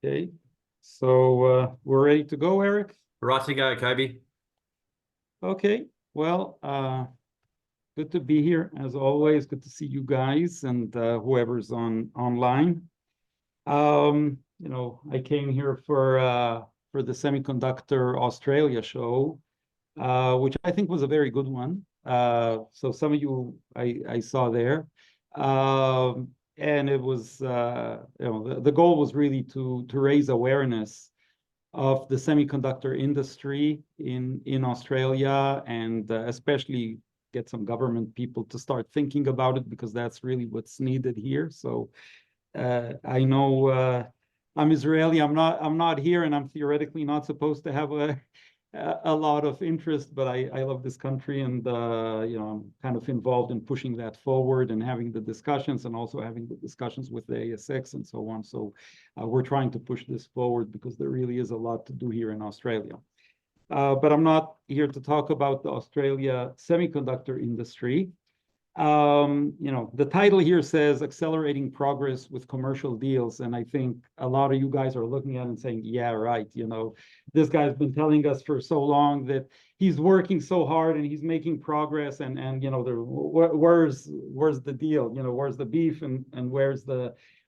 Okay, so we're ready to go, Eric? Right to go, Kobe. Okay, well, good to be here as always. Good to see you guys and whoever's online. I came here for the Semiconductor Australia show, which I think was a very good one. So some of you I saw there. And it was, the goal was really to raise awareness of the semiconductor industry in Australia, and especially get some government people to start thinking about it, because that's really what's needed here. So I know I'm Israeli. I'm not here, and I'm theoretically not supposed to have a lot of interest, but I love this country, and I'm kind of involved in pushing that forward and having the discussions, and also having the discussions with the ASX and so on. So we're trying to push this forward because there really is a lot to do here in Australia. But I'm not here to talk about the Australia semiconductor industry. The title here says accelerating progress with commercial deals. And I think a lot of you guys are looking at it and saying, yeah, right. This guy's been telling us for so long that he's working so hard and he's making progress. And where's the deal? Where's the beef, and where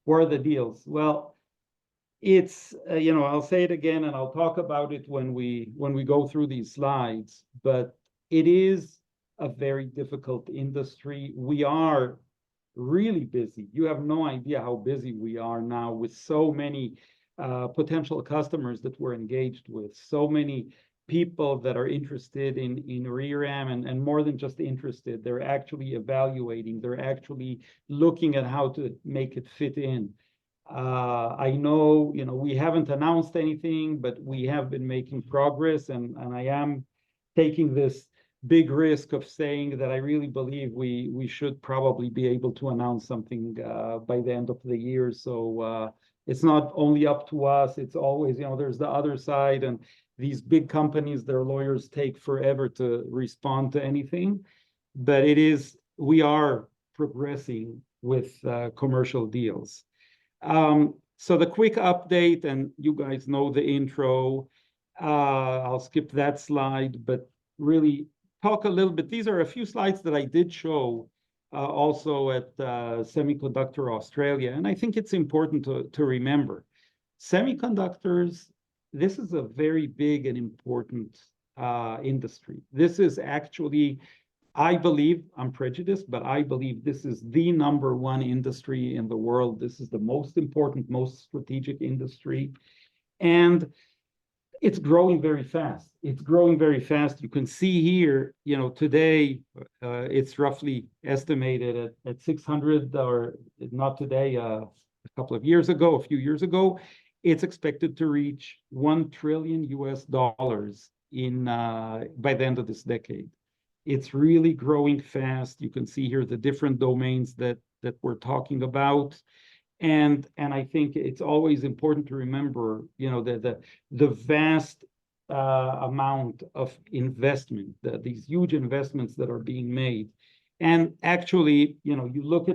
are the deals? Well, it's, I'll say it again, and I'll talk about it when we go through these slides, but it is a very difficult industry. We are really busy. You have no idea how busy we are now, with so many potential customers that we're engaged with, so many people that are interested in ReRAM, and more than just interested, they're actually evaluating, they're actually looking at how to make it fit in. I know, we haven't announced anything, but we have been making progress, and I am taking this big risk of saying that I really believe we should probably be able to announce something by the end of the year. So it's not only up to us, it's always, there's the other side, and these big companies, their lawyers take forever to respond to anything. But we are progressing with commercial deals. So the quick update, and you guys know the intro. I'll skip that slide, but really talk a little bit. These are a few slides that I did show also at Semiconductor Australia, and I think it's important to remember. Semiconductors, this is a very big and important industry. This is actually, I believe, I'm prejudiced, but I believe this is the #1 industry in the world. This is the most important, most strategic industry. And it's growing very fast. It's growing very fast. You can see here, today, it's roughly estimated at 600, or not today, a couple of years ago, a few years ago, it's expected to reach $1 trillion by the end of this decade. It's really growing fast. You can see here the different domains that we're talking about. And I think it's always important to remember, the vast amount of investment, these huge investments that are being made. And actually, you look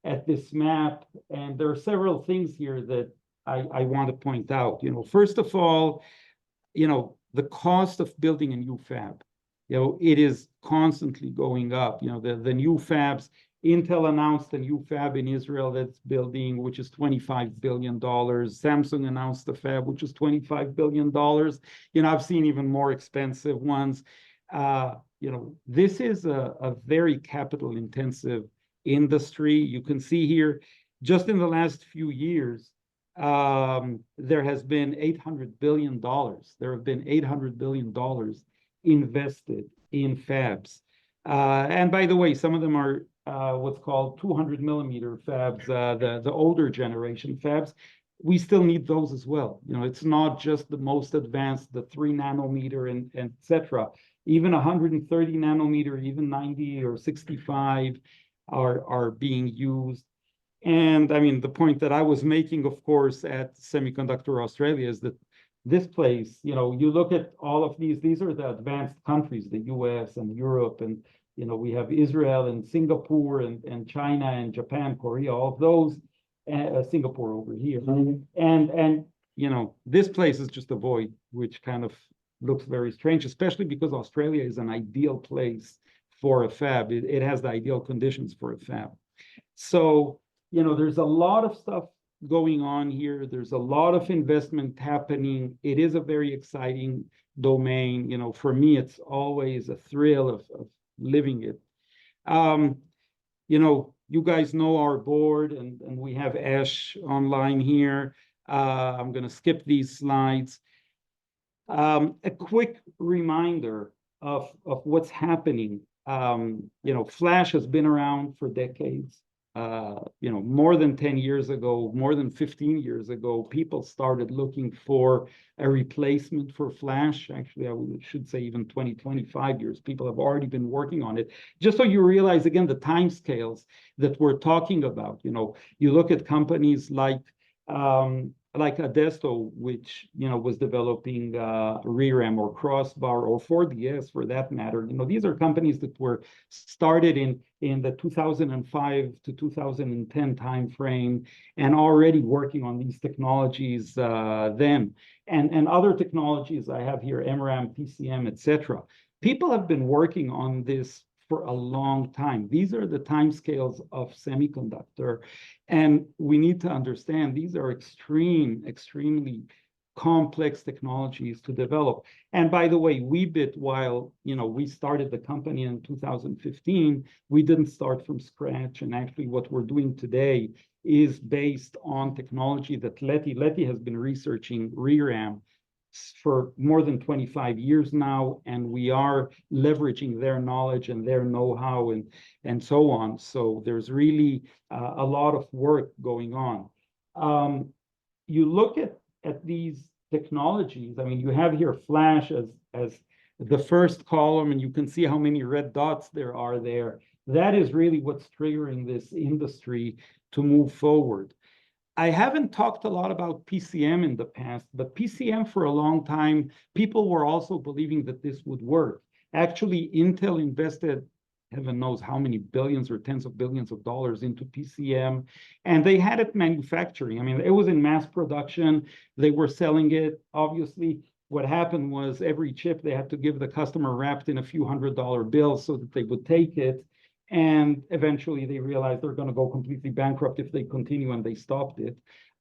at this map, and there are several things here that I want to point out. First of all, the cost of building a new fab, it is constantly going up. The new fabs, Intel announced a new fab in Israel that's building, which is $25 billion. Samsung announced a fab, which is $25 billion. I've seen even more expensive ones. This is a very capital intensive industry. You can see here, just in the last few years, there has been $800 billion. There have been $800 billion invested in fabs. And by the way, some of them are what's called 200 millimeter fabs, the older generation fabs. We still need those as well. It's not just the most advanced, the 3 nanometer and et cetera. Even 130 nanometer, even 90 or 65 are being used. And I mean, the point that I was making, of course, at Semiconductor Australia is that this place, you look at all of these are the advanced countries, the US and Europe, and we have Israel and Singapore and China and Japan, Korea, all of those, Singapore over here. Mm-hmm. And this place is just a void, which kind of looks very strange, especially because Australia is an ideal place for a fab. It has the ideal conditions for a fab. So, there's a lot of stuff going on here. There's a lot of investment happening. It is a very exciting domain. For me, it's always a thrill of living it. You guys know our board, and we have Ash online here. I'm going to skip these slides. A quick reminder of what's happening. Flash has been around for decades. More than 10 years ago, more than 15 years ago, people started looking for a replacement for Flash. Actually, I should say even 20, 25 years. People have already been working on it. Just so you realize, again, the timescales that we're talking about. You look at companies like Adesto, which was developing ReRAM or Crossbar or 4DS for that matter. These are companies that were started in the 2005 to 2010 timeframe and already working on these technologies then. And other technologies I have here, MRAM, PCM, etc. People have been working on this for a long time. These are the timescales of semiconductor. And we need to understand these are extremely complex technologies to develop. And by the way, Weebit, while we started the company in 2015, we didn't start from scratch. And actually what we're doing today is based on technology that Leti has been researching ReRAM for more than 25 years now, and we are leveraging their knowledge and their know-how and so on. So there's really a lot of work going on. You look at these technologies. I mean, you have here Flash as the first column, and you can see how many red dots there are there. That is really what's triggering this industry to move forward. I haven't talked a lot about PCM in the past, but PCM for a long time, people were also believing that this would work. Actually, Intel invested, heaven knows how many billions or tens of billions of dollars into PCM, and they had it manufacturing. I mean, it was in mass production. They were selling it. Obviously, what happened was every chip they had to give the customer wrapped in a few $100 bills so that they would take it. And eventually they realized they're going to go completely bankrupt if they continue, and they stopped it.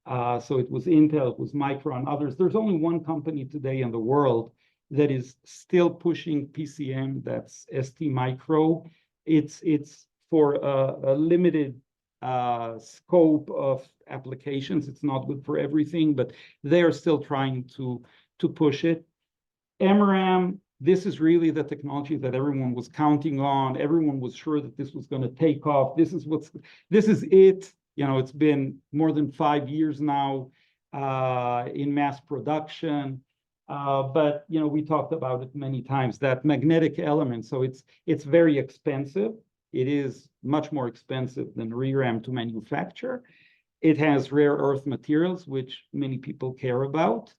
So it was Intel, it was Micron, others. There's only one company today in the world that is still pushing PCM, that's STMicro. It's for a limited scope of applications. It's not good for everything, but they are still trying to push it. MRAM, this is really the technology that everyone was counting on. Everyone was sure that this was going to take off. This is it. It's been more than 5 years now in mass production. But we talked about it many times, that magnetic element. So it's very expensive. It is much more expensive than ReRAM to manufacture. It has rare earth materials, which many people care about.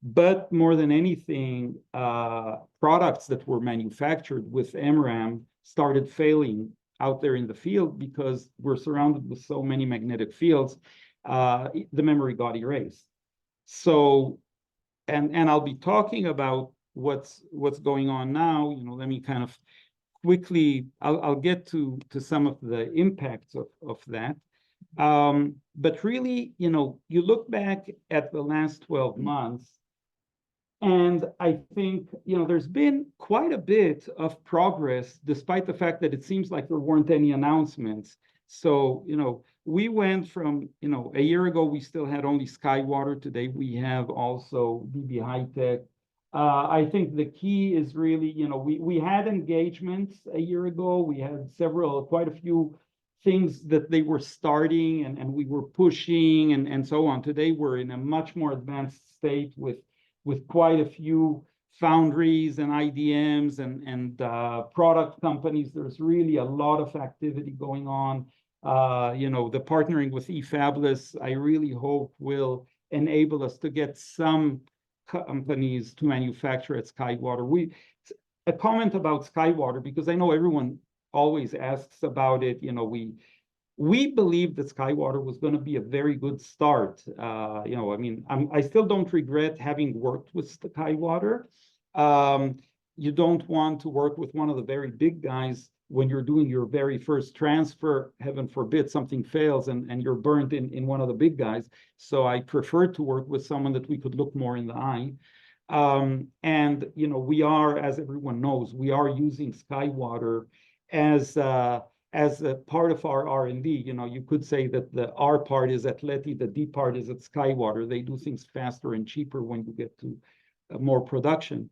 But more than anything, products that were manufactured with MRAM started failing out there in the field because we're surrounded with so many magnetic fields. The memory got erased. So, and I'll be talking about what's going on now. Let me kind of quickly, I'll get to some of the impacts of that. But really, you look back at the last 12 months, and I think, there's been quite a bit of progress, despite the fact that it seems like there weren't any announcements. So, we went from, a year ago, we still had only Skywater. Today, we have also DB Hightech. I think the key is really, we had engagements a year ago. We had quite a few things that they were starting and we were pushing and so on. Today, we're in a much more advanced state with quite a few foundries and IDMs and product companies. There's really a lot of activity going on. The partnering with eFabless, I really hope will enable us to get some companies to manufacture at Skywater. A comment about Skywater, because I know everyone always asks about it. we believe that Skywater was going to be a very good start. You know, I mean, I still don't regret having worked with Skywater. You don't want to work with one of the very big guys when you're doing your very first transfer. Heaven forbid something fails and you're burnt in one of the big guys. So I prefer to work with someone that we could look more in the eye. And, you know, we are, as everyone knows, we are using Skywater as a part of our R&D. You know, you could say that the R part is at Leti, the D part is at Skywater. They do things faster and cheaper when you get to more production.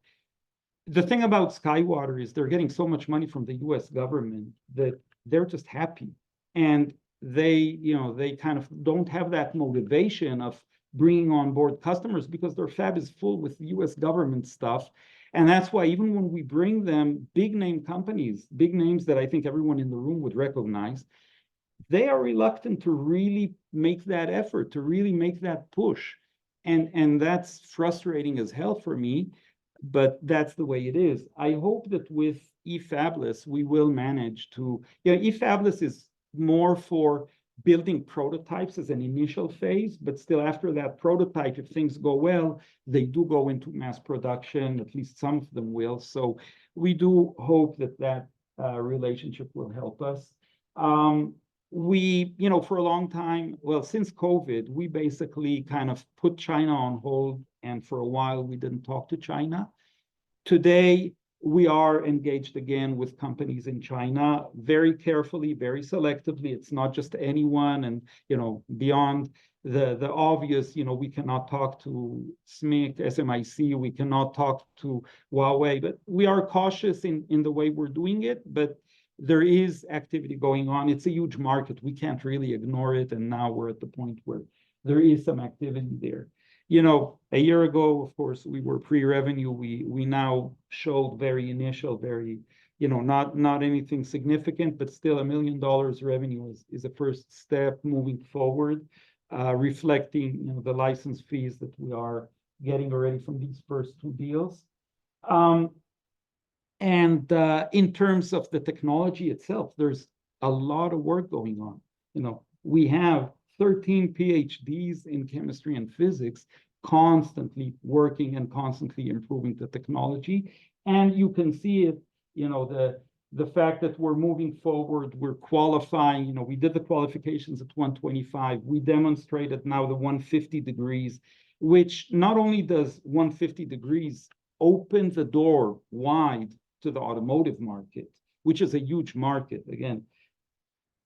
The thing about Skywater is they're getting so much money from the US government that they're just happy. And they, you know, they kind of don't have that motivation of bringing on board customers because their fab is full with US government stuff. And that's why even when we bring them big name companies, big names that I think everyone in the room would recognize, they are reluctant to really make that effort, to really make that push. And that's frustrating as hell for me, but that's the way it is. I hope that with eFabless, we will manage to, you know, eFabless is more for building prototypes as an initial phase, but still after that prototype, if things go well, they do go into mass production, at least some of them will. So we do hope that that relationship will help us. We, you know, for a long time, well, since COVID, we basically kind of put China on hold, and for a while we didn't talk to China. Today, we are engaged again with companies in China very carefully, very selectively. It's not just anyone, and, you know, beyond the obvious, you know, we cannot talk to SMIC, we cannot talk to Huawei, but we are cautious in the way we're doing it, but there is activity going on. It's a huge market. We can't really ignore it, and now we're at the point where there is some activity there. You know, a year ago, of course, we were pre-revenue. We now showed very initial, very, you know, not anything significant, but still $1 million revenue is a first step moving forward, reflecting, you know, the license fees that we are getting already from these first two deals. And in terms of the technology itself, there's a lot of work going on. You know, we have 13 PhDs in chemistry and physics constantly working and constantly improving the technology. And you can see it, you know, the fact that we're moving forward, we're qualifying, you know, we did the qualifications at 125. We demonstrated now the 150 degrees, which not only does 150 degrees open the door wide to the automotive market, which is a huge market. Again,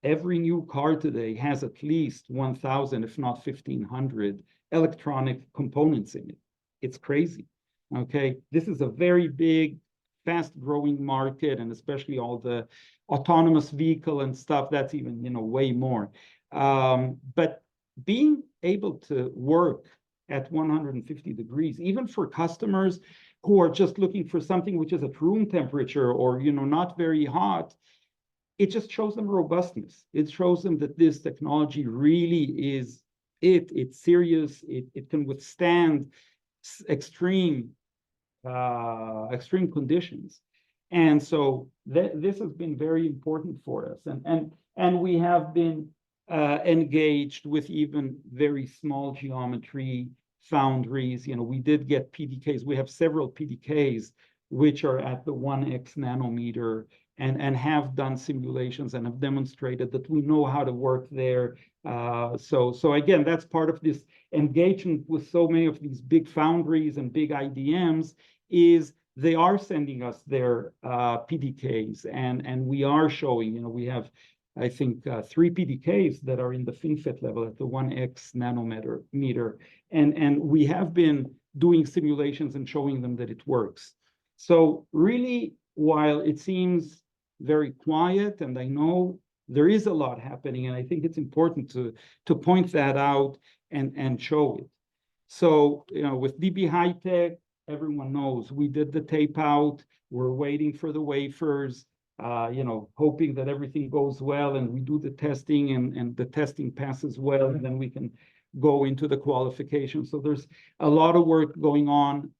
every new car today has at least 1,000, if not 1,500 electronic components in it. It's crazy, okay? This is a very big, fast-growing market, and especially all the autonomous vehicle and stuff, that's even, you know, way more. But being able to work at 150 degrees, even for customers who are just looking for something which is at room temperature or, you know, not very hot, it just shows them robustness. It shows them that this technology really is it's serious. It can withstand extreme conditions. And so this has been very important for us. And we have been engaged with even very small geometry foundries. You know, we did get PDKs. We have several PDKs which are at the 1x nanometer and have done simulations and have demonstrated that we know how to work there. So again, that's part of this engagement with so many of these big foundries and big IDMs is they are sending us their PDKs and we are showing, you know, we have, I think, 3 PDKs that are in the FinFET level at the 1x nanometer. And we have been doing simulations and showing them that it works. So really, while it seems very quiet, and I know there is a lot happening, and I think it's important to point that out and show it. So, you know, with DB Hightech, everyone knows we did the tape out. We're waiting for the wafers, you know, hoping that everything goes well, and we do the testing, and the testing passes well, and then we can go into the qualification. So there's a lot of work going on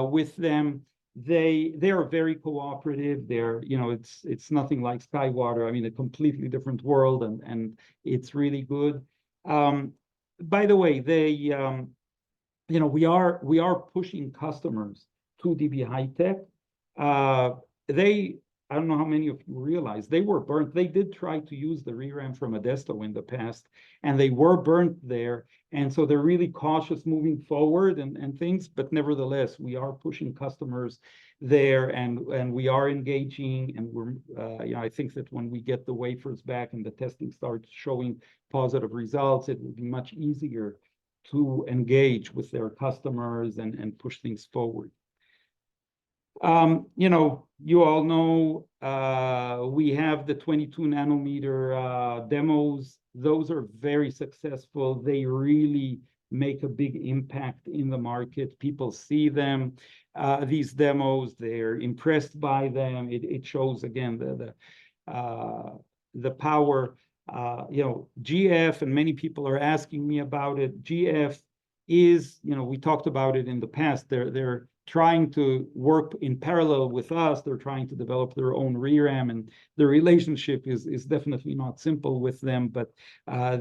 with them. they are very cooperative. It's nothing like Skywater. I mean, a completely different world, and it's really good. By the way, we are pushing customers to DB Hightech. I don't know how many of you realize they were burnt. They did try to use the ReRAM from Modesto in the past, and they were burnt there. And so they're really cautious moving forward and things. But nevertheless, we are pushing customers there, and we are engaging. And I think that when we get the wafers back and the testing starts showing positive results, it will be much easier to engage with their customers and push things forward. You all know we have the 22 nanometer demos. Those are very successful. They really make a big impact in the market. People see them, these demos, they're impressed by them. It shows, again, the power. GF, and many people are asking me about it. GF is, we talked about it in the past. They're trying to work in parallel with us. They're trying to develop their own ReRAM, and the relationship is definitely not simple with them. But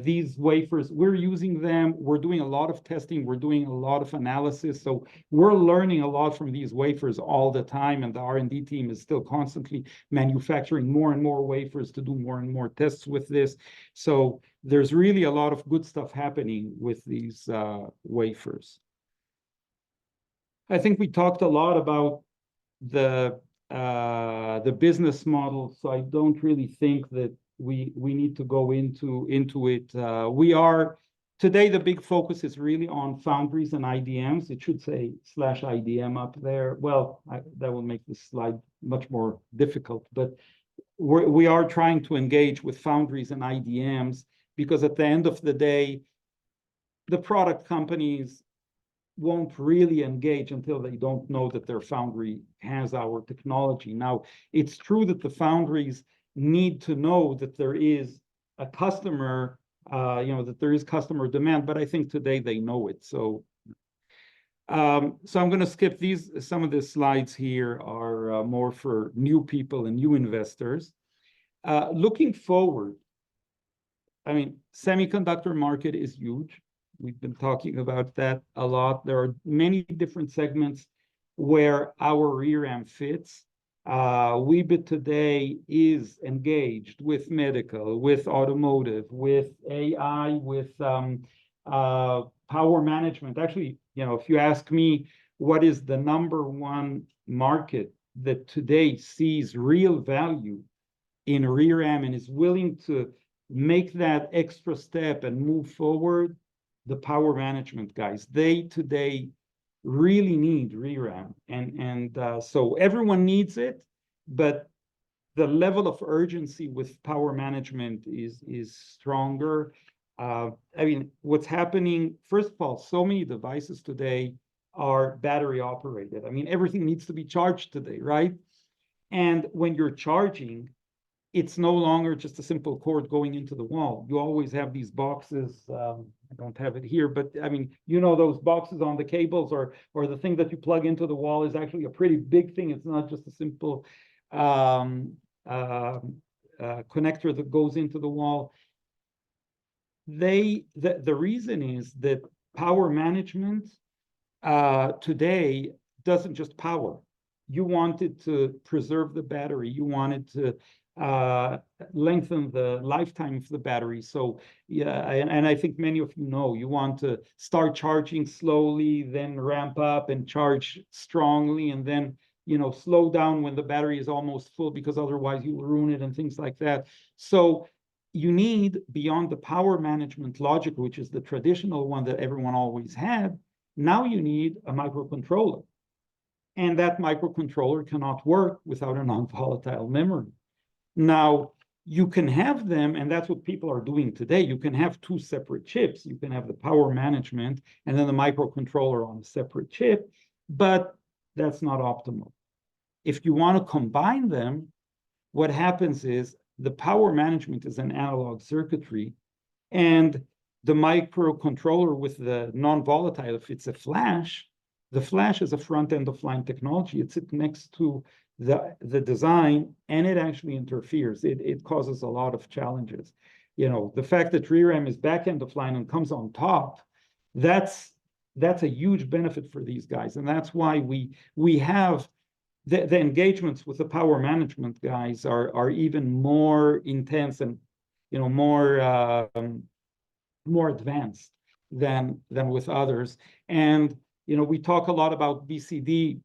these wafers, we're using them. We're doing a lot of testing. We're doing a lot of analysis. So we're learning a lot from these wafers all the time, and the R&D team is still constantly manufacturing more and more wafers to do more and more tests with this. So there's really a lot of good stuff happening with these wafers. I think we talked a lot about the business model, so I don't really think that we need to go into it. Today, the big focus is really on foundries and IDMs. It should say /IDM up there. Well, that will make this slide much more difficult, but we are trying to engage with foundries and IDMs, because at the end of the day, the product companies won't really engage until they don't know that their foundry has our technology. Now, it's true that the foundries need to know that there is a customer, that there is customer demand, but I think today they know it. So I'm going to skip these. Some of the slides here are more for new people and new investors. Looking forward, I mean, semiconductor market is huge. We've been talking about that a lot. There are many different segments where our ReRAM fits. Weebit today is engaged with medical, with automotive, with AI, with power management. Actually, if you ask me what is the #1 market that today sees real value in ReRAM and is willing to make that extra step and move forward, the power management guys, they today really need ReRAM. And so everyone needs it, but the level of urgency with power management is stronger. I mean, what's happening, first of all, so many devices today are battery operated. I mean, everything needs to be charged today, right? And when you're charging, it's no longer just a simple cord going into the wall. You always have these boxes. I don't have it here, but I mean, those boxes on the cables, or the thing that you plug into the wall is actually a pretty big thing. It's not just a simple connector that goes into the wall. The reason is that power management today doesn't just power. You wanted to preserve the battery. You wanted to lengthen the lifetime of the battery. So and I think many of you know, you want to start charging slowly, then ramp up and charge strongly, and then slow down when the battery is almost full, because otherwise you will ruin it and things like that. So you need, beyond the power management logic, which is the traditional one that everyone always had, now you need a microcontroller. And that microcontroller cannot work without a non-volatile memory. Now, you can have them, and that's what people are doing today. You can have two separate chips. You can have the power management and then the microcontroller on a separate chip, but that's not optimal. If you want to combine them, what happens is the power management is an analog circuitry, and the microcontroller with the non-volatile, if it's a flash, The flash is a front-end of line technology. It sits next to the design, and it actually interferes. It causes a lot of challenges. The fact that ReRAM is back-end of line and comes on top, that's a huge benefit for these guys. And that's why we have the engagements with the power management guys are even more intense and more advanced than with others. And we talk a lot about BCD.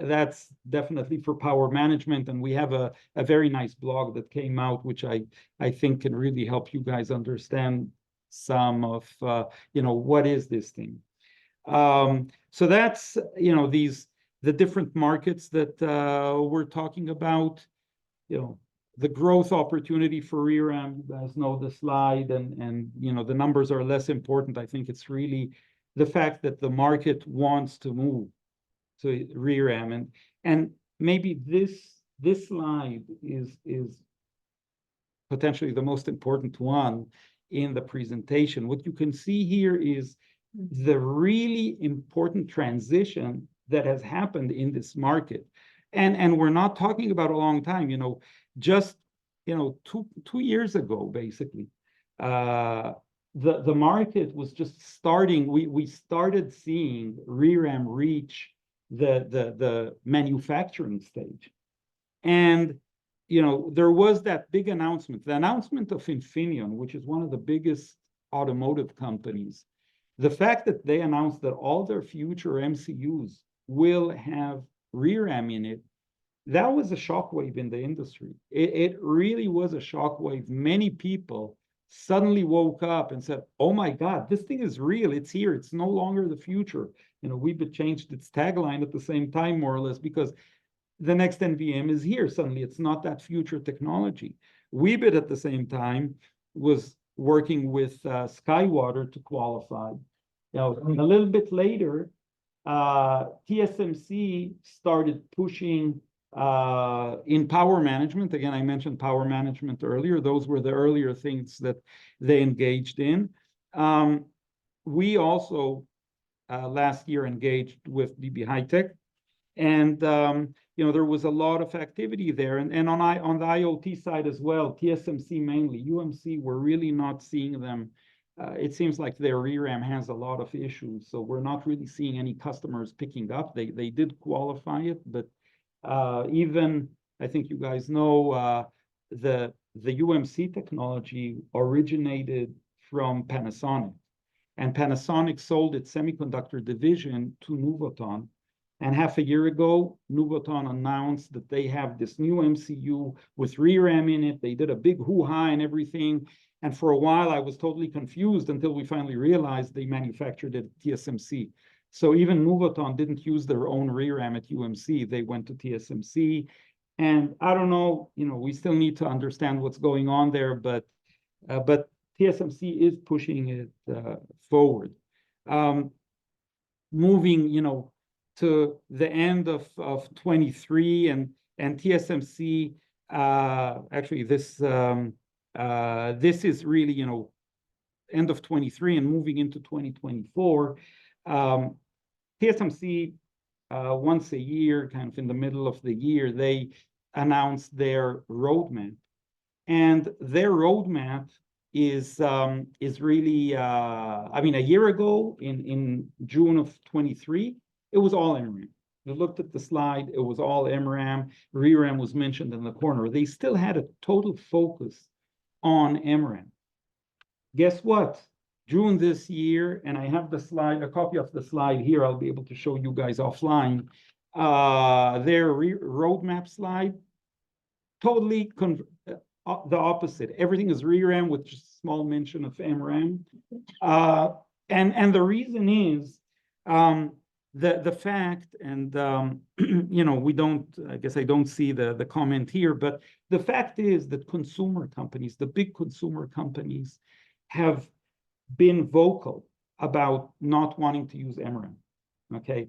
That's definitely for power management, and we have a very nice blog that came out, which I think can really help you guys understand some of what is this thing. So that's the different markets that we're talking about. The growth opportunity for ReRAM. You guys know the slide, and the numbers are less important. I think it's really the fact that the market wants to move to ReRAM, and maybe this slide is potentially the most important one in the presentation. What you can see here is the really important transition that has happened in this market, and we're not talking about a long time. Just 2 years ago, basically, the market was just starting. We started seeing ReRAM reach the manufacturing stage, and there was that big announcement, the announcement of Infineon, which is one of the biggest automotive companies. The fact that they announced that all their future MCUs will have ReRAM in it, that was a shockwave in the industry. It really was a shockwave. Many people suddenly woke up and said, "Oh my God, this thing is real. It's here. It's no longer the future." Weebit changed its tagline at the same time, more or less, because the next NVM is here. Suddenly, it's not that future technology. Weebit, at the same time, was working with Skywater to qualify. A little bit later, TSMC started pushing in power management. Again, I mentioned power management earlier. Those were the earlier things that they engaged in. We also last year engaged with DB Hightech, and there was a lot of activity there. And on the IoT side as well, TSMC mainly. UMC, we're really not seeing them. It seems like their ReRAM has a lot of issues, so we're not really seeing any customers picking up. They did qualify it, but even, I think you guys know, the UMC technology originated from Panasonic, and Panasonic sold its semiconductor division to Nuvoton. And half a year ago, Nuvoton announced that they have this new MCU with ReRAM in it. They did a big hoo-ha and everything. And for a while, I was totally confused until we finally realized they manufactured it at TSMC. So even Nuvoton didn't use their own ReRAM at UMC. They went to TSMC. And I don't know, we still need to understand what's going on there, but TSMC is pushing it forward. Moving, to the end of 23, and TSMC, actually this is really, end of 23 and moving into 2024. TSMC, once a year, kind of in the middle of the year, they announce their roadmap, and their roadmap is really, I mean, a year ago in June of 23, it was all MRAM. You looked at the slide, it was all MRAM. ReRAM was mentioned in the corner. They still had a total focus on MRAM. Guess what? June this year, and I have the slide, a copy of the slide here. I'll be able to show you guys offline. Their roadmap slide, totally the opposite. Everything is ReRAM with just a small mention of MRAM. And the reason is the fact, and we don't, I guess I don't see the comment here, but the fact is that consumer companies, the big consumer companies, have been vocal about not wanting to use MRAM. Okay.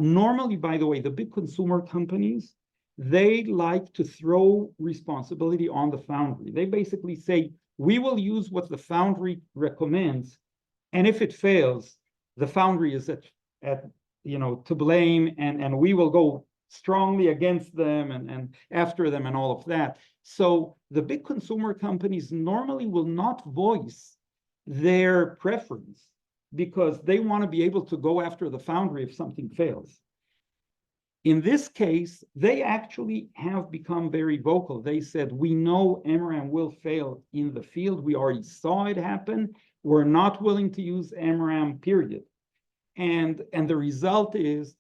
Normally, by the way, the big consumer companies, they like to throw responsibility on the foundry. They basically say, we will use what the foundry recommends, and if it fails, the foundry is at to blame, and we will go strongly against them and after them and all of that. So the big consumer companies normally will not voice their preference because they want to be able to go after the foundry if something fails. In this case, they actually have become very vocal. They said, we know MRAM will fail in the field. We already saw it happen. We're not willing to use MRAM, period. And the result is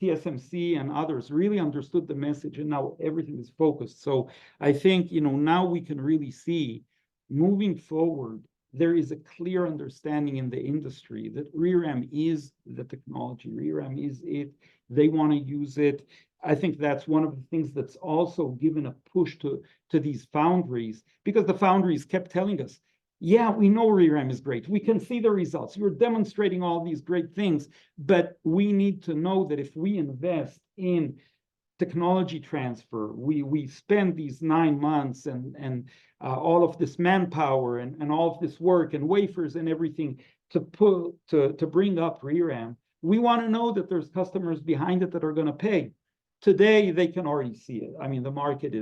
TSMC and others really understood the message, and now everything is focused. So I think, now we can really see, moving forward, there is a clear understanding in the industry that ReRAM is the technology. ReRAM is it. They want to use it. I think that's one of the things that's also given a push to these foundries, because the foundries kept telling us, yeah, we know ReRAM is great. We can see the results. You're demonstrating all these great things, but we need to know that if we invest in technology transfer, we spend these 9 months and all of this manpower and all of this work and wafers and everything to bring up ReRAM. We want to know that there's customers behind it that are going to pay. Today, they can already see it. I mean, the market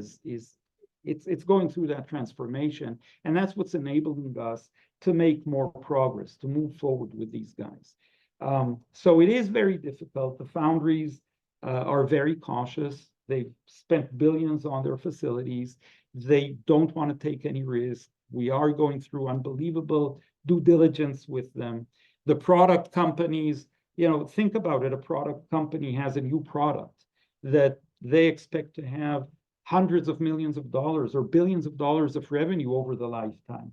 it's going through that transformation, and that's what's enabling us to make more progress, to move forward with these guys. So it is very difficult. The foundries are very cautious. They've spent billions on their facilities. They don't want to take any risk. We are going through unbelievable due diligence with them. The product companies, think about it. A product company has a new product that they expect to have hundreds of millions of dollars or billions of dollars of revenue over the lifetime.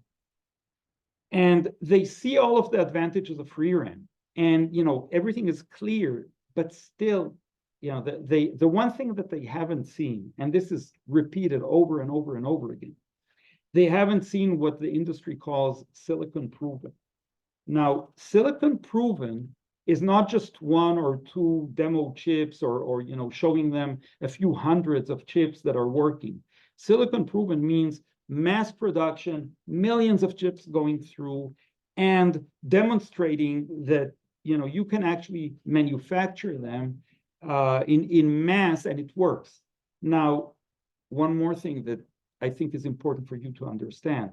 And they see all of the advantages of ReRAM, and everything is clear, but still, the one thing that they haven't seen, and this is repeated over and over and over again, they haven't seen what the industry calls silicon proven. Now, silicon proven is not just 1 or 2 demo chips or showing them a few hundreds of chips that are working. Silicon proven means mass production, millions of chips going through, and demonstrating that you can actually manufacture them in mass, and it works. Now, one more thing that I think is important for you to understand.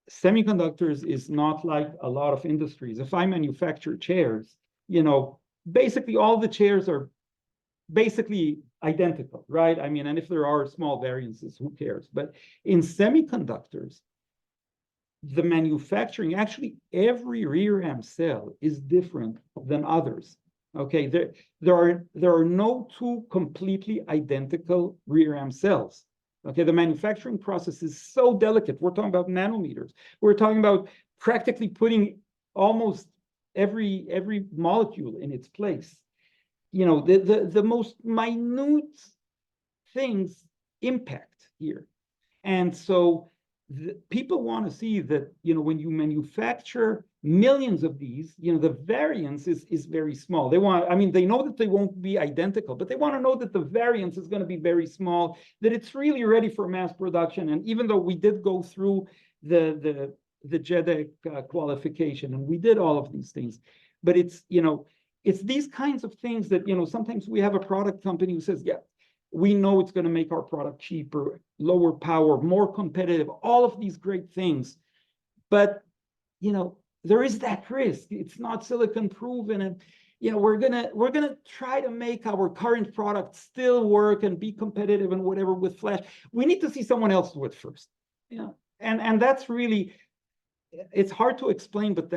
Semiconductors is not like a lot of industries. If I manufacture chairs, basically all the chairs are basically identical, right? I mean, and if there are small variances, who cares? But in semiconductors, the manufacturing, actually every ReRAM cell is different than others. Okay, there are no 2 completely identical ReRAM cells. Okay, the manufacturing process is so delicate. We're talking about nanometers. We're talking about practically putting almost every molecule in its place. The most minute things impact here. And so people want to see that, when you manufacture millions of these, the variance is very small. They know that they won't be identical, but they want to know that the variance is going to be very small, that it's really ready for mass production. And even though we did go through the JEDEC qualification, and we did all of these things, but it's these kinds of things that, sometimes we have a product company who says, yeah, we know it's going to make our product cheaper, lower power, more competitive, all of these great things. But, there is that risk. It's not silicon proven. And, we're gonna try to make our current product still work and be competitive and whatever with flash. We need to see someone else do it first. And that's really, it's hard to explain, but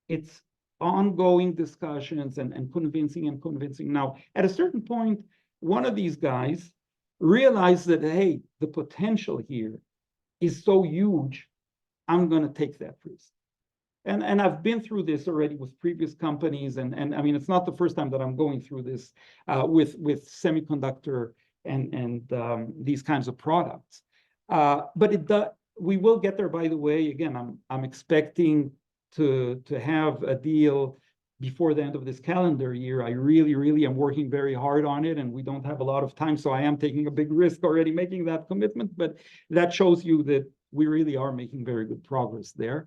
it's ongoing discussions and convincing. Now, at a certain point, one of these guys realized that, hey, the potential here is so huge, I'm going to take that risk. And I've been through this already with previous companies, and I mean, it's not the first time that I'm going through this with semiconductor and these kinds of products. But we will get there. By the way, again, I'm expecting to have a deal before the end of this calendar year. I really am working very hard on it, and we don't have a lot of time, so I am taking a big risk already making that commitment, but that shows you that we really are making very good progress there.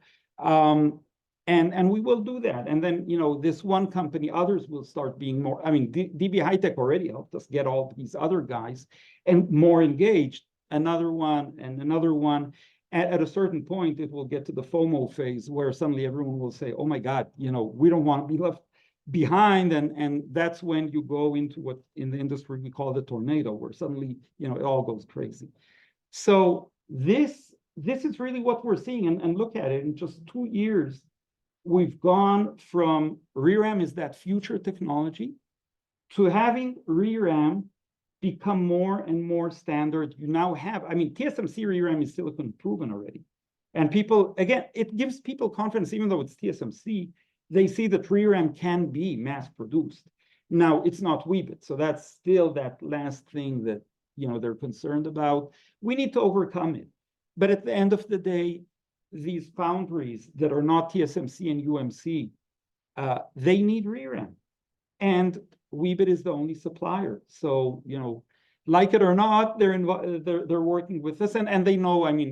And we will do that. And then, this one company, others will start being more, I mean, DB Hightech already helped us get all these other guys and more engaged, another one and another one. At a certain point, it will get to the FOMO phase where suddenly everyone will say, oh my God, we don't want to be left behind. And that's when you go into what in the industry we call the tornado, where suddenly, it all goes crazy. So this is really what we're seeing. And look at it, in just 2 years, we've gone from ReRAM is that future technology to having ReRAM become more and more standard. You now have, I mean, TSMC ReRAM is silicon proven already. And people, again, it gives people confidence, even though it's TSMC, they see that ReRAM can be mass produced. Now, it's not Weebit, so that's still that last thing that, they're concerned about. We need to overcome it. But at the end of the day, these foundries that are not TSMC and UMC, they need ReRAM. And Weebit is the only supplier. So, like it or not, they're working with us. And they know, I mean,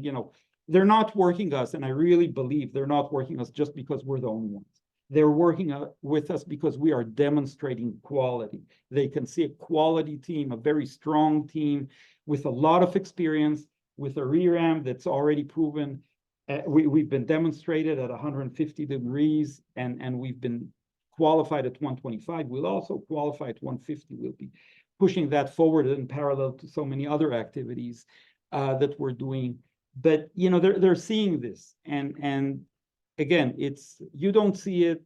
they're not working us. And I really believe they're not working us just because we're the only ones. They're working with us because we are demonstrating quality. They can see a quality team, a very strong team with a lot of experience, with a ReRAM that's already proven. We've been demonstrated at 150 degrees, and we've been qualified at 125. We'll also qualify at 150. We'll be pushing that forward in parallel to so many other activities that we're doing. But they're seeing this, and again, you don't see it.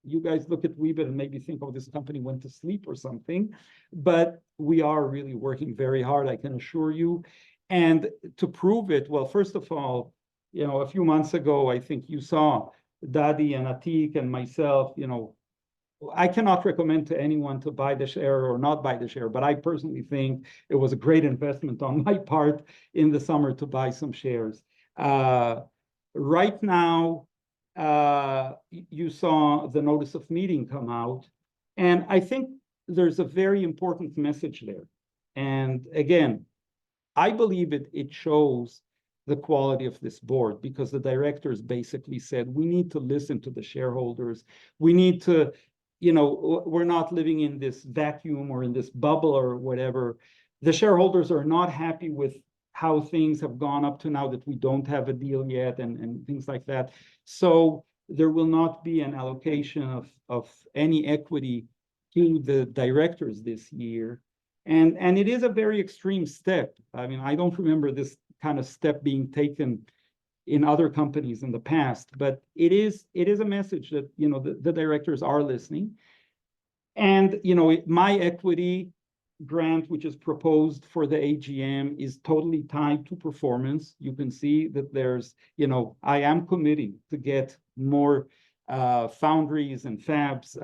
You guys look at Weebit and maybe think, oh, this company went to sleep or something, but we are really working very hard, I can assure you. And to prove it, well, first of all, a few months ago, I think you saw Dadi and Atik and myself, I cannot recommend to anyone to buy the share or not buy the share, but I personally think it was a great investment on my part in the summer to buy some shares. Right now, you saw the notice of meeting come out, and I think there's a very important message there. And again, I believe it shows the quality of this board, because the directors basically said, we need to listen to the shareholders. We need to, we're not living in this vacuum or in this bubble or whatever. The shareholders are not happy with how things have gone up to now that we don't have a deal yet and things like that. So there will not be an allocation of any equity to the directors this year. And it is a very extreme step. I mean, I don't remember this kind of step being taken in other companies in the past, but it is a message that, the directors are listening. And, my equity grant, which is proposed for the AGM, is totally tied to performance. You can see that there's, I am committing to get more foundries and fabs,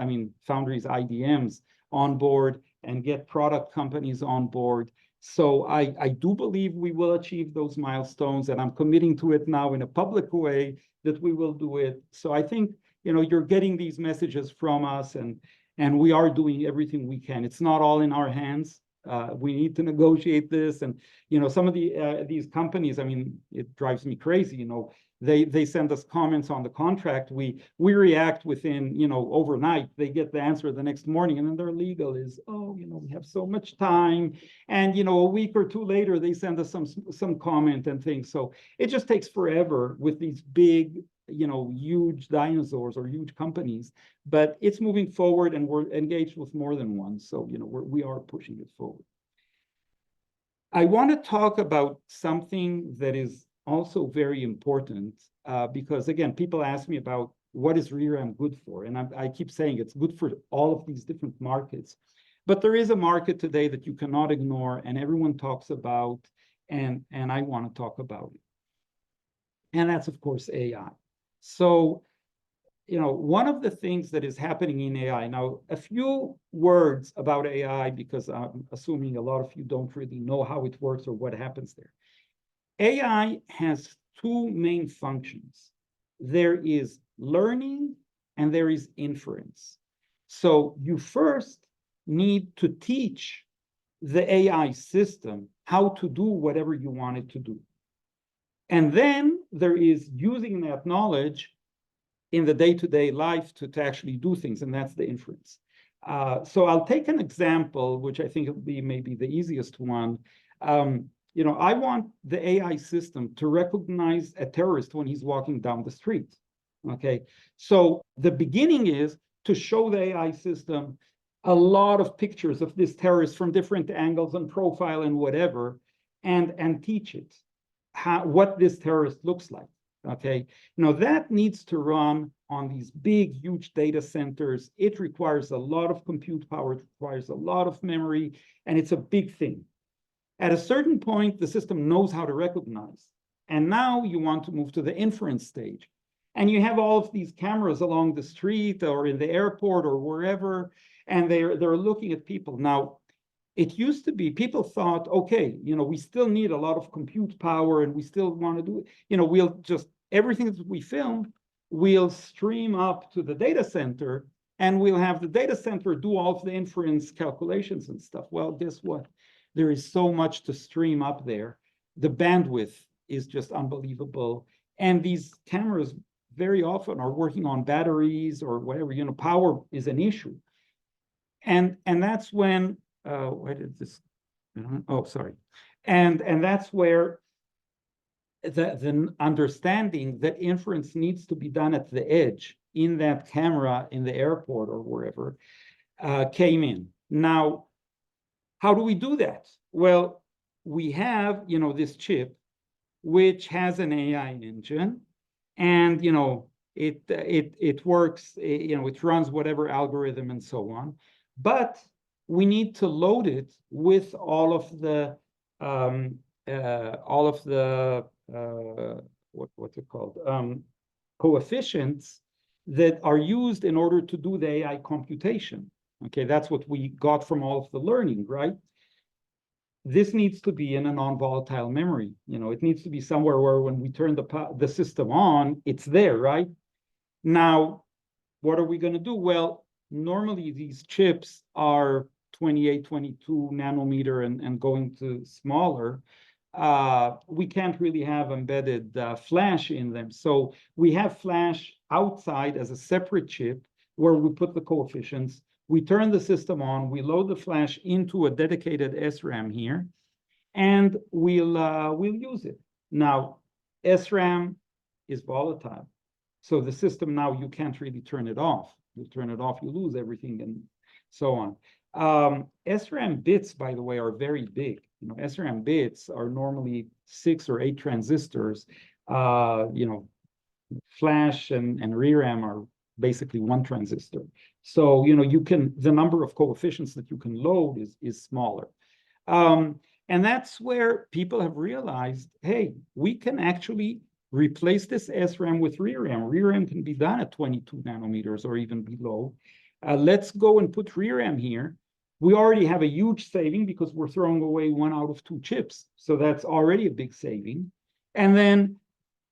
foundries, IDMs on board, and get product companies on board. So I do believe we will achieve those milestones, and I'm committing to it now in a public way that we will do it. So I think, you're getting these messages from us, and we are doing everything we can. It's not all in our hands. We need to negotiate this. And, some of these companies, it drives me crazy, they send us comments on the contract. We react within, overnight. They get the answer the next morning, and then their legal is, we have so much time. And, a week or two later, they send us some comment and things. So it just takes forever with these big, huge dinosaurs or huge companies, but it's moving forward, and we're engaged with more than one. So, we are pushing it forward. I want to talk about something that is also very important, because again, people ask me about what is ReRAM good for, and I keep saying it's good for all of these different markets. But there is a market today that you cannot ignore, and everyone talks about, and I want to talk about it. And that's, of course, AI. So, one of the things that is happening in AI, now, a few words about AI, because I'm assuming a lot of you don't really know how it works or what happens there. AI has two main functions. There is learning and there is inference. So you first need to teach the AI system how to do whatever you want it to do. And then there is using that knowledge in the day-to-day life to actually do things, and that's the inference. So I'll take an example, which I think will be maybe the easiest one. I want the AI system to recognize a terrorist when he's walking down the street. Okay, so the beginning is to show the AI system a lot of pictures of this terrorist from different angles and profile and whatever, and teach it what this terrorist looks like. Okay, now that needs to run on these big, huge data centers. It requires a lot of compute power, it requires a lot of memory, and it's a big thing. At a certain point, the system knows how to recognize. And now you want to move to the inference stage. And you have all of these cameras along the street or in the airport or wherever, and they're looking at people. Now, it used to be people thought, okay, we still need a lot of compute power and we still want to do it. We'll just, everything that we film, we'll stream up to the data center and we'll have the data center do all of the inference calculations and stuff. Well, guess what? There is so much to stream up there. The bandwidth is just unbelievable. And these cameras very often are working on batteries or whatever, power is an issue. And that's when, why did this, oh, sorry. And that's where the understanding that inference needs to be done at the edge in that camera in the airport or wherever came in. Now, how do we do that? Well, we have, this chip, which has an AI engine, and, it works, it runs whatever algorithm and so on. But we need to load it with all of the what's it called? Coefficients that are used in order to do the AI computation. Okay, that's what we got from all of the learning, right? This needs to be in a non-volatile memory. It needs to be somewhere where when we turn the system on, it's there, right? Now, what are we going to do? Well, normally these chips are 28, 22 nanometer and going to smaller. We can't really have embedded flash in them. So we have flash outside as a separate chip where we put the coefficients. We turn the system on, we load the flash into a dedicated SRAM here, and we'll use it. Now, SRAM is volatile. So the system now, you can't really turn it off. You turn it off, you lose everything and so on. SRAM bits, by the way, are very big. SRAM bits are normally 6 or 8 transistors. Flash and ReRAM are basically 1 transistor. So, the number of coefficients that you can load is smaller. And that's where people have realized, hey, we can actually replace this SRAM with ReRAM. ReRAM can be done at 22 nanometers or even below. Let's go and put ReRAM here. We already have a huge saving because we're throwing away 1 out of 2 chips. So that's already a big saving. And then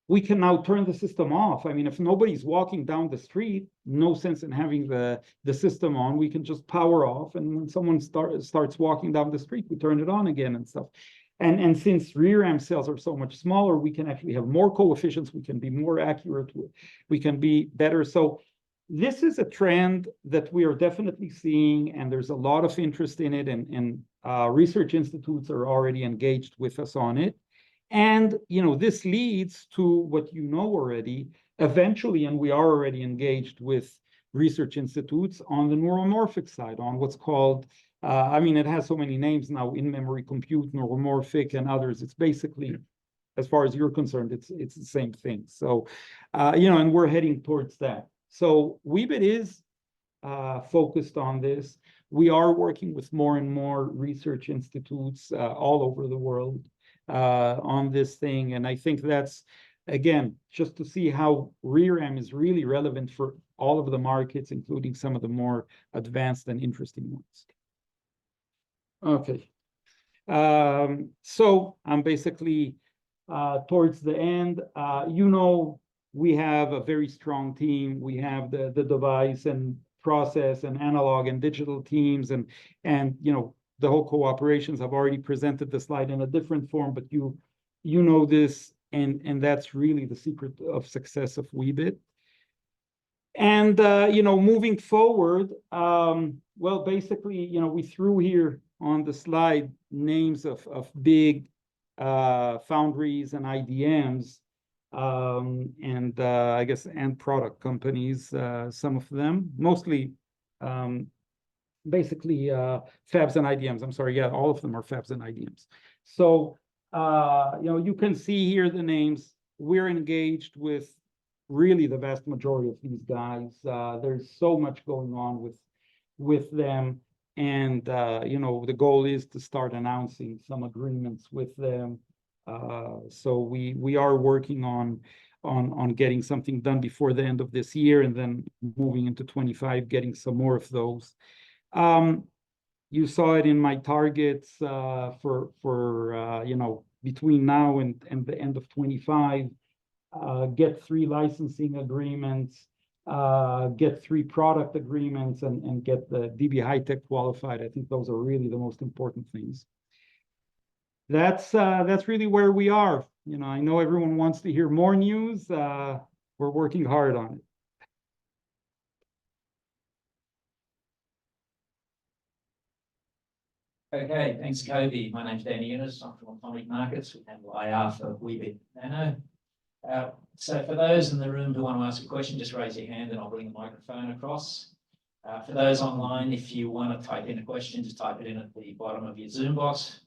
we can now turn the system off. I mean, if nobody's walking down the street, no sense in having the system on. We can just power off, and when someone starts walking down the street, we turn it on again and stuff. And since ReRAM cells are so much smaller, we can actually have more coefficients. We can be more accurate. We can be better. So this is a trend that we are definitely seeing, and there's a lot of interest in it, and research institutes are already engaged with us on it. And, this leads to what already, eventually, and we are already engaged with research institutes on the neuromorphic side, on what's called, it has so many names now, in-memory compute, neuromorphic, and others. It's basically, as far as you're concerned, it's the same thing. So, and we're heading towards that. So Weebit is focused on this. We are working with more and more research institutes all over the world on this thing. And I think that's, again, just to see how ReRAM is really relevant for all of the markets, including some of the more advanced and interesting ones. Okay. So I'm basically towards the end. We have a very strong team. We have the device and process and analog and digital teams, and the whole cooperations. I've already presented the slide in a different form, but you know this, and that's really the secret of success of Weebit. And moving forward, well, basically, we threw here on the slide names of big foundries and IDMs, and I guess end product companies, some of them, mostly basically fabs and IDMs. I'm sorry, yeah, all of them are fabs and IDMs. So you can see here the names. We're engaged with really the vast majority of these guys. There's so much going on with them, and the goal is to start announcing some agreements with them. So we are working on getting something done before the end of this year, and then moving into 25, getting some more of those. You saw it in my targets for between now and the end of 25. Get 3 licensing agreements, get 3 product agreements, and get the DB Hightech qualified. I think those are really the most important things. That's really where we are. I know everyone wants to hear more news. We're working hard on it. Okay, thanks, Kobe. My name's Danny Innes. I'm from Atomic Markets. We handle IR for Weebit Nano. So for those in the room who want to ask a question, just raise your hand and I'll bring the microphone across. For those online, if you want to type in a question, just type it in at the bottom of your Zoom box.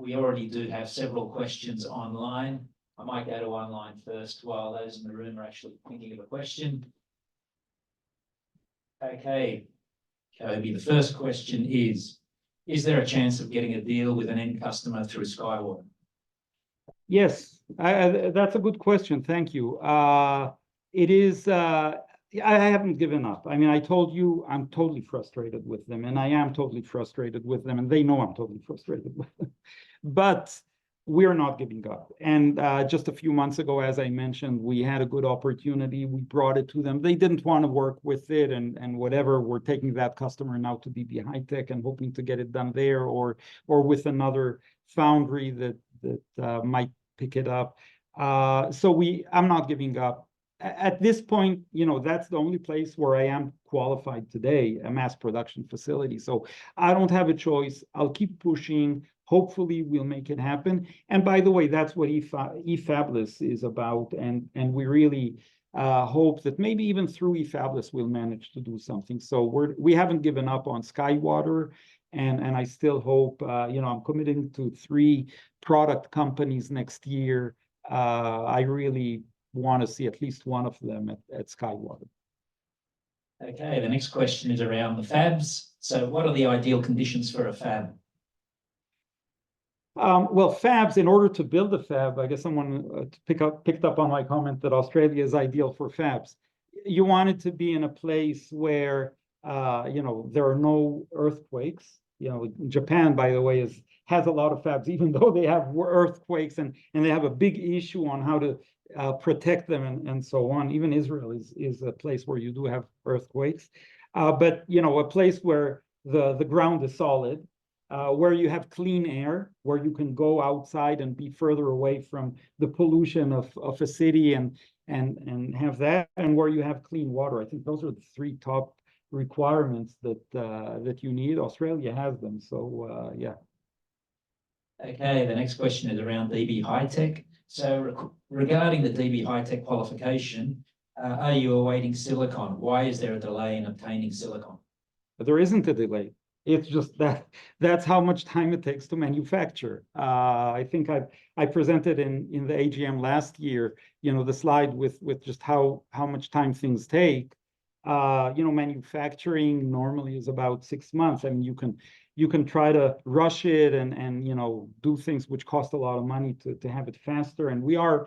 We already do have several questions online. I might go to online first while those in the room are actually thinking of a question. Okay, Kobe, the first question is there a chance of getting a deal with an end customer through Skywater? Yes, that's a good question. Thank you. It is, I haven't given up. I mean, I told you I'm totally frustrated with them, and I am totally frustrated with them, and they know I'm totally frustrated with them. But we're not giving up. And just a few months ago, as I mentioned, we had a good opportunity. We brought it to them. They didn't want to work with it, and whatever. We're taking that customer now to DB Hightech and hoping to get it done there, or with another foundry that might pick it up. So I'm not giving up. At this point, that's the only place where I am qualified today, a mass production facility. So I don't have a choice. I'll keep pushing. Hopefully, we'll make it happen. And by the way, that's what eFabless is about. And we really hope that maybe even through eFabless, we'll manage to do something. So we haven't given up on Skywater. And I still hope, I'm committing to 3 product companies next year. I really want to see at least one of them at Skywater. Okay, the next question is around the fabs. So what are the ideal conditions for a fab? Well, fabs, in order to build a fab, I guess someone picked up on my comment that Australia is ideal for fabs. You want it to be in a place where, there are no earthquakes. Japan, by the way, has a lot of fabs, even though they have earthquakes and they have a big issue on how to protect them and so on. Even Israel is a place where you do have earthquakes, but a place where the ground is solid, where you have clean air, where you can go outside and be further away from the pollution of a city and have that, and where you have clean water. I think those are the 3 top requirements that you need. Australia has them, so yeah. Okay, the next question is around DB Hightech. So regarding the DB Hightech qualification, are you awaiting silicon? Why is there a delay in obtaining silicon? But there isn't a delay. It's just that's how much time it takes to manufacture. I think I presented in the AGM last year, the slide with just how much time things take. Manufacturing normally is about 6 months. I mean, you can try to rush it and do things which cost a lot of money to have it faster. And we are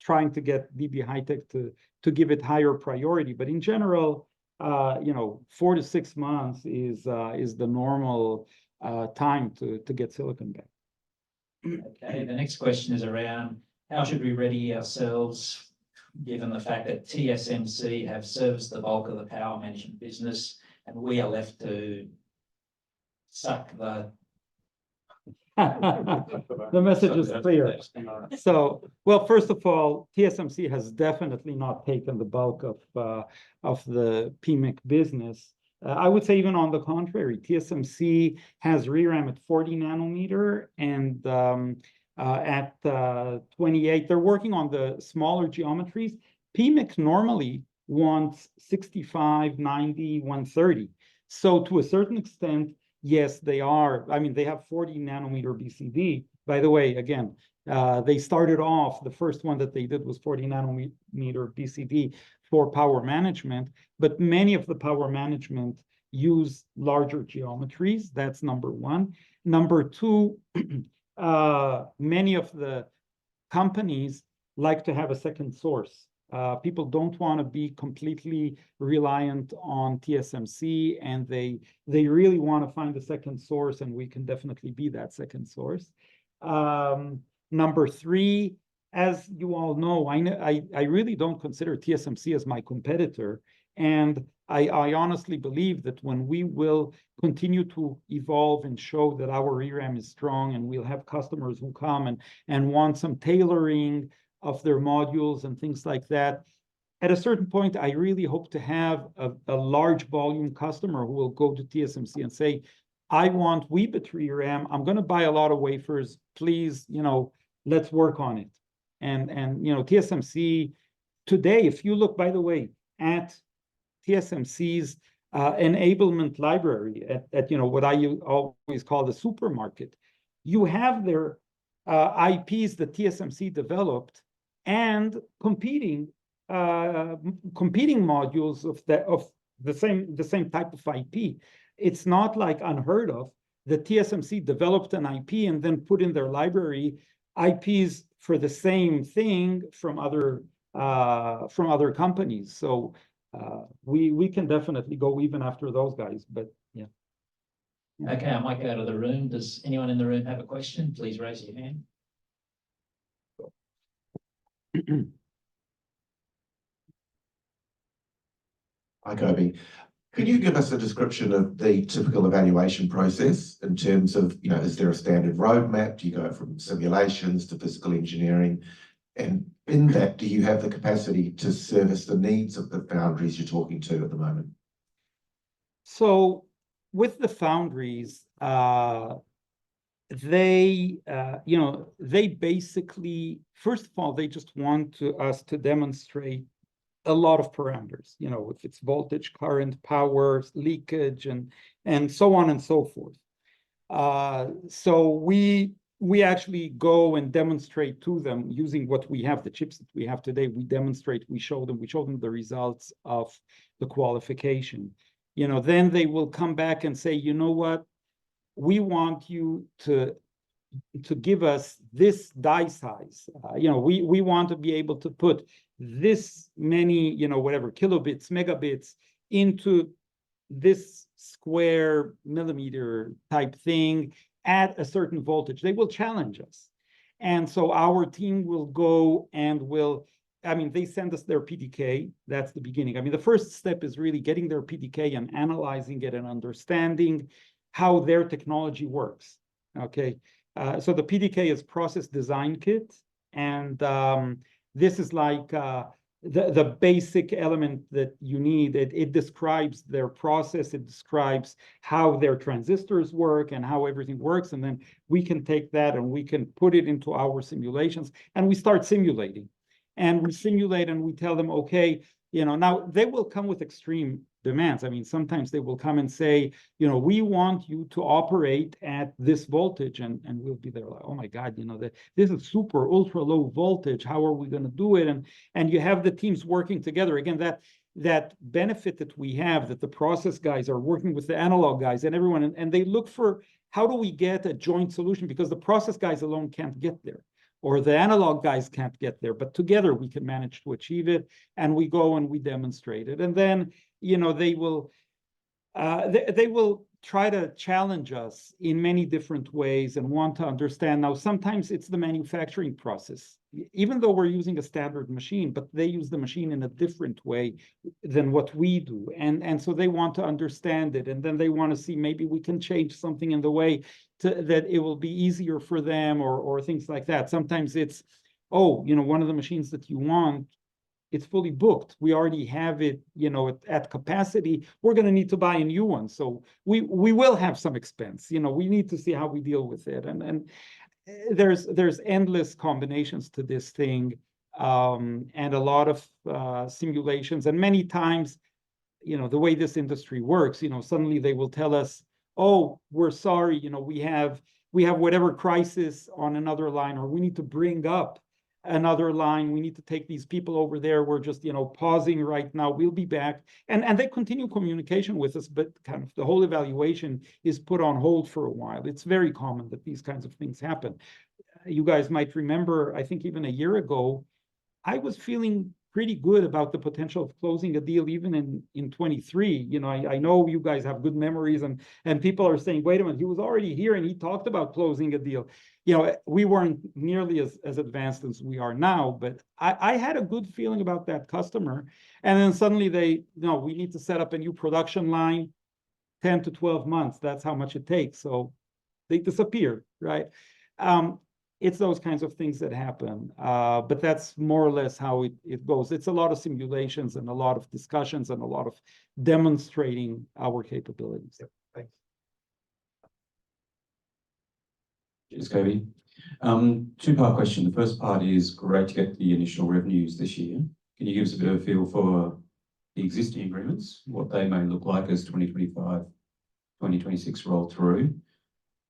trying to get DB Hightech to give it higher priority. But in general, 4 to 6 months is the normal time to get silicon back. Okay, the next question is around how should we ready ourselves given the fact that PSMC have serviced the bulk of the power management business and we are left to suck the The message is clear. So, well, first of all, TSMC has definitely not taken the bulk of the PMIC business. I would say even on the contrary, TSMC has ReRAM at 40 nanometer and at 28. They're working on the smaller geometries. PMIC normally wants 65, 90, 130. So to a certain extent, yes, they are. I mean, they have 40 nanometer BCD. By the way, again, they started off, the first one that they did was 40 nanometer BCD for power management, but many of the power management use larger geometries. That's number one. Number two, many of the companies like to have a second source. People don't want to be completely reliant on TSMC, and they really want to find a second source, and we can definitely be that second source. Number three, as you all know, I really don't consider TSMC as my competitor, and I honestly believe that when we will continue to evolve and show that our ReRAM is strong, and we'll have customers who come and want some tailoring of their modules and things like that, at a certain point, I really hope to have a large volume customer who will go to TSMC and say, I want Weebit ReRAM. I'm going to buy a lot of wafers. Please, let's work on it. And TSMC today, if you look, by the way, at TSMC's enablement library at what I always call the supermarket, you have their IPs that TSMC developed and competing modules of the same type of IP. It's not like unheard of that TSMC developed an IP and then put in their library IPs for the same thing from other companies. So we can definitely go even after those guys. But yeah. Okay, I might go to the room. Does anyone in the room have a question? Please raise your hand. Hi, Kobe. Could you give us a description of the typical evaluation process in terms of, is there a standard roadmap? Do you go from simulations to physical engineering? And in that, do you have the capacity to service the needs of the foundries you're talking to at the moment? So with the foundries, they basically, first of all, they just want us to demonstrate a lot of parameters, if it's voltage, current, power, leakage, and so on and so forth. So we actually go and demonstrate to them using what we have, the chips that we have today. We demonstrate, we show them the results of the qualification. Then they will come back and say, you know what, we want you to give us this die size. We want to be able to put this many, whatever, kilobits, megabits into this square millimeter type thing at a certain voltage. They will challenge us. And so our team will go and they send us their PDK. That's the beginning. The first step is really getting their PDK and analyzing it and understanding how their technology works. Okay. So the PDK is Process Design Kit, and this is like the basic element that you need. It describes their process, it describes how their transistors work and how everything works, and then we can take that and we can put it into our simulations, and we start simulating. And we simulate and we tell them, okay, now they will come with extreme demands. Sometimes they will come and say, we want you to operate at this voltage, and we'll be there like, oh my God, this is super ultra low voltage. How are we going to do it? And you have the teams working together. Again, that benefit that we have, that the process guys are working with the analog guys and everyone, and they look for how do we get a joint solution, because the process guys alone can't get there, or the analog guys can't get there, but together we can manage to achieve it, and we go and we demonstrate it. And then, they will try to challenge us in many different ways and want to understand. Now, sometimes it's the manufacturing process. even though we're using a standard machine, but they use the machine in a different way than what we do. And so they want to understand it. And then they want to see maybe we can change something in the way that it will be easier for them or things like that. Sometimes it's, oh, one of the machines that you want, it's fully booked. We already have it, at capacity. We're going to need to buy a new one. So we will have some expense. We need to see how we deal with it. And there's endless combinations to this thing, and a lot of simulations. And many times, the way this industry works, suddenly they will tell us, oh, we're sorry, we have whatever crisis on another line, or we need to bring up another line. We need to take these people over there. We're just, pausing right now. We'll be back. And they continue communication with us, but kind of the whole evaluation is put on hold for a while. It's very common that these kinds of things happen. You guys might remember, I think even a year ago, I was feeling pretty good about the potential of closing a deal even in 23. I know you guys have good memories, and people are saying, wait a minute, he was already here and he talked about closing a deal. We weren't nearly as advanced as we are now, but I had a good feeling about that customer. And then suddenly we need to set up a new production line, 10 to 12 months. That's how much it takes. So they disappear, right? It's those kinds of things that happen, but that's more or less how it goes. It's a lot of simulations and a lot of discussions and a lot of demonstrating our capabilities. Yep, thanks. Cheers, Kobe. Two-part question. The first part is great to get the initial revenues this year. Can you give us a bit of a feel for the existing agreements, what they may look like as 2025, 2026 roll through?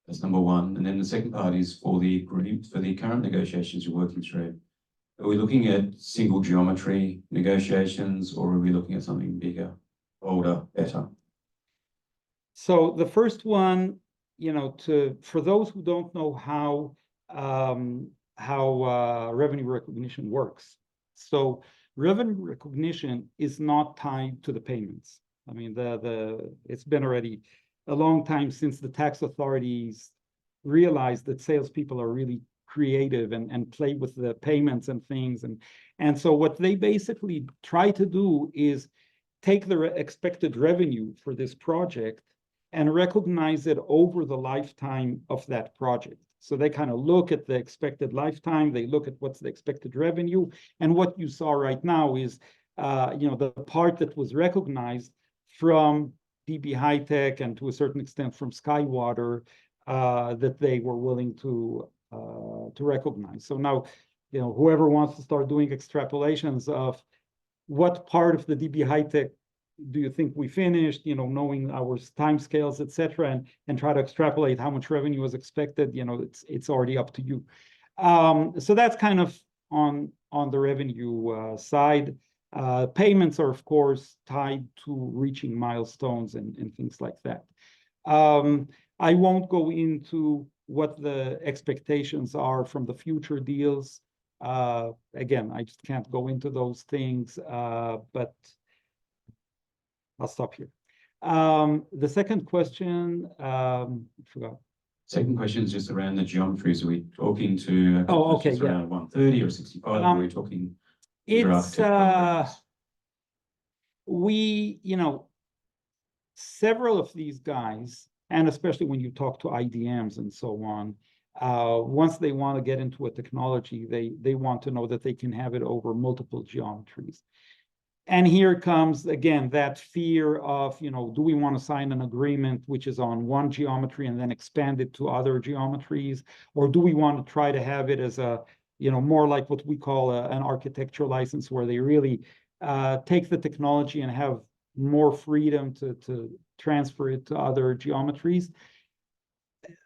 That's number one. And then the second part is for the current negotiations you're working through. Are we looking at single geometry negotiations, or are we looking at something bigger, bolder, better? So the first one, for those who don't know how revenue recognition works. So revenue recognition is not tied to the payments. I mean, it's been already a long time since the tax authorities realized that salespeople are really creative and play with the payments and things. And so what they basically try to do is take the expected revenue for this project and recognize it over the lifetime of that project. So they kind of look at the expected lifetime, they look at what's the expected revenue, and what you saw right now is, the part that was recognized from DB Hightech and to a certain extent from Skywater, that they were willing to recognize. So now, whoever wants to start doing extrapolations of what part of the DB Hightech do you think we finished, knowing our timescales, et cetera, and try to extrapolate how much revenue was expected, it's already up to you. So that's kind of on the revenue side. Payments are, of course, tied to reaching milestones and things like that. I won't go into what the expectations are from the future deals. Again, I just can't go into those things, but I'll stop here. The second question, I forgot. Second question is just around the geometries. Are we talking to okay, around 130 or 65? Are we talking? It's several of these guys, and especially when you talk to IDMs and so on, once they want to get into a technology, they want to know that they can have it over multiple geometries. And here comes again that fear of, do we want to sign an agreement which is on one geometry and then expand it to other geometries, or do we want to try to have it as a more like what we call an architecture license, where they really take the technology and have more freedom to transfer it to other geometries.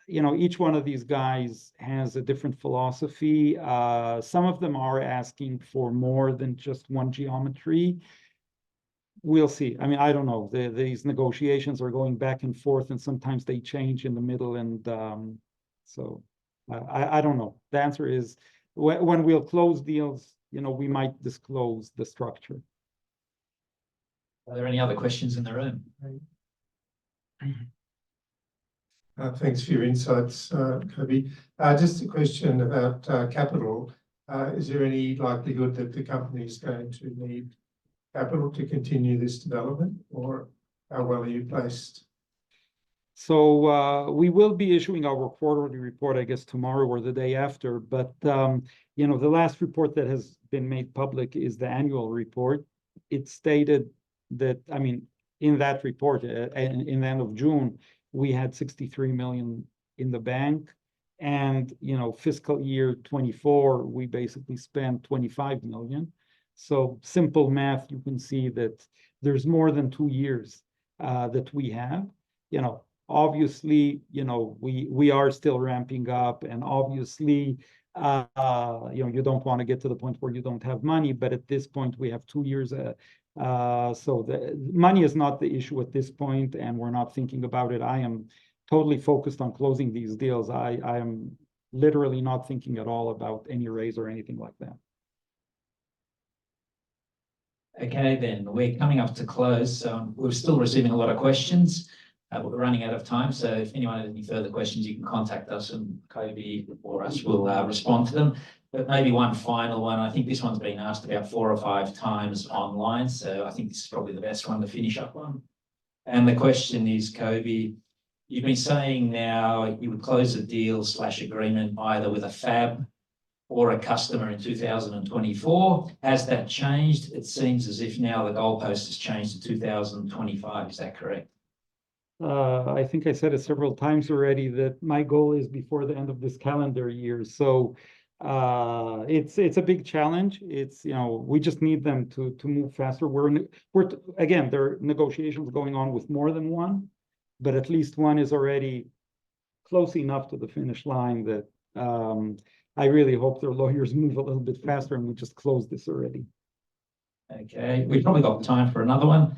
Each one of these guys has a different philosophy. Some of them are asking for more than just one geometry. We'll see. I mean, I don't know. These negotiations are going back and forth, and sometimes they change in the middle. And so I don't know. The answer is, when we'll close deals, we might disclose the structure. Are there any other questions in the room? Thanks for your insights, Kobe. Just a question about capital. Is there any likelihood that the company is going to need capital to continue this development, or how well are you placed? So we will be issuing our quarterly report, I guess, tomorrow or the day after. But you know, the last report that has been made public is the annual report. It stated that, I mean, in that report, in the end of June, we had 63 million in the bank. And, you know, fiscal year 24, we basically spent 25 million. So simple math, you can see that there's more than 2 years that we have. You know, obviously, you know, we are still ramping up, and obviously, you know, you don't want to get to the point where you don't have money, but at this point we have 2 years. So the money is not the issue at this point, and we're not thinking about it. I am totally focused on closing these deals. I am literally not thinking at all about any raise or anything like that. Okay, then we're coming up to close. We're still receiving a lot of questions, but we're running out of time. So if anyone has any further questions, you can contact us, and Kobe or us will respond to them. But maybe one final one. I think this one's been asked about 4 or 5 times online, so I think this is probably the best one to finish up on. And the question is, Kobe, you've been saying now you would close a deal / agreement either with a fab or a customer in 2024. Has that changed? It seems as if now the goalpost has changed to 2025. Is that correct? I think I said it several times already that my goal is before the end of this calendar year. So it's a big challenge. It's, you know, we just need them to move faster. Again, there are negotiations going on with more than one, but at least one is already close enough to the finish line that I really hope their lawyers move a little bit faster and we just close this already. Okay, we've probably got time for another one.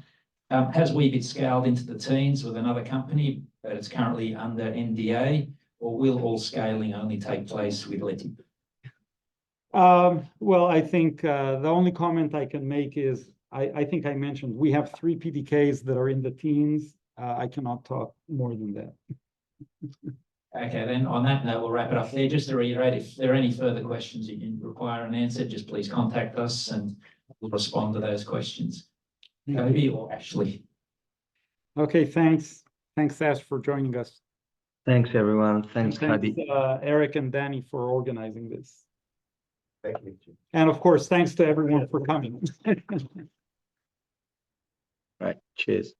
Has Weebit scaled into the teens with another company, but it's currently under NDA, or will all scaling only take place with Leti? Well, I think the only comment I can make is I think I mentioned we have 3 PDKs that are in the teens. I cannot talk more than that. Okay, then on that note, we'll wrap it up there. Just to reiterate, if there are any further questions you can require an answer, just please contact us and we'll respond to those questions. Kobe or Ashley? Okay, thanks. Thanks, Ash, for joining us. Thanks, everyone. Thanks, Kobe. Eric and Danny for organizing this. Thank you. And of course, thanks to everyone for coming. Right. Cheers.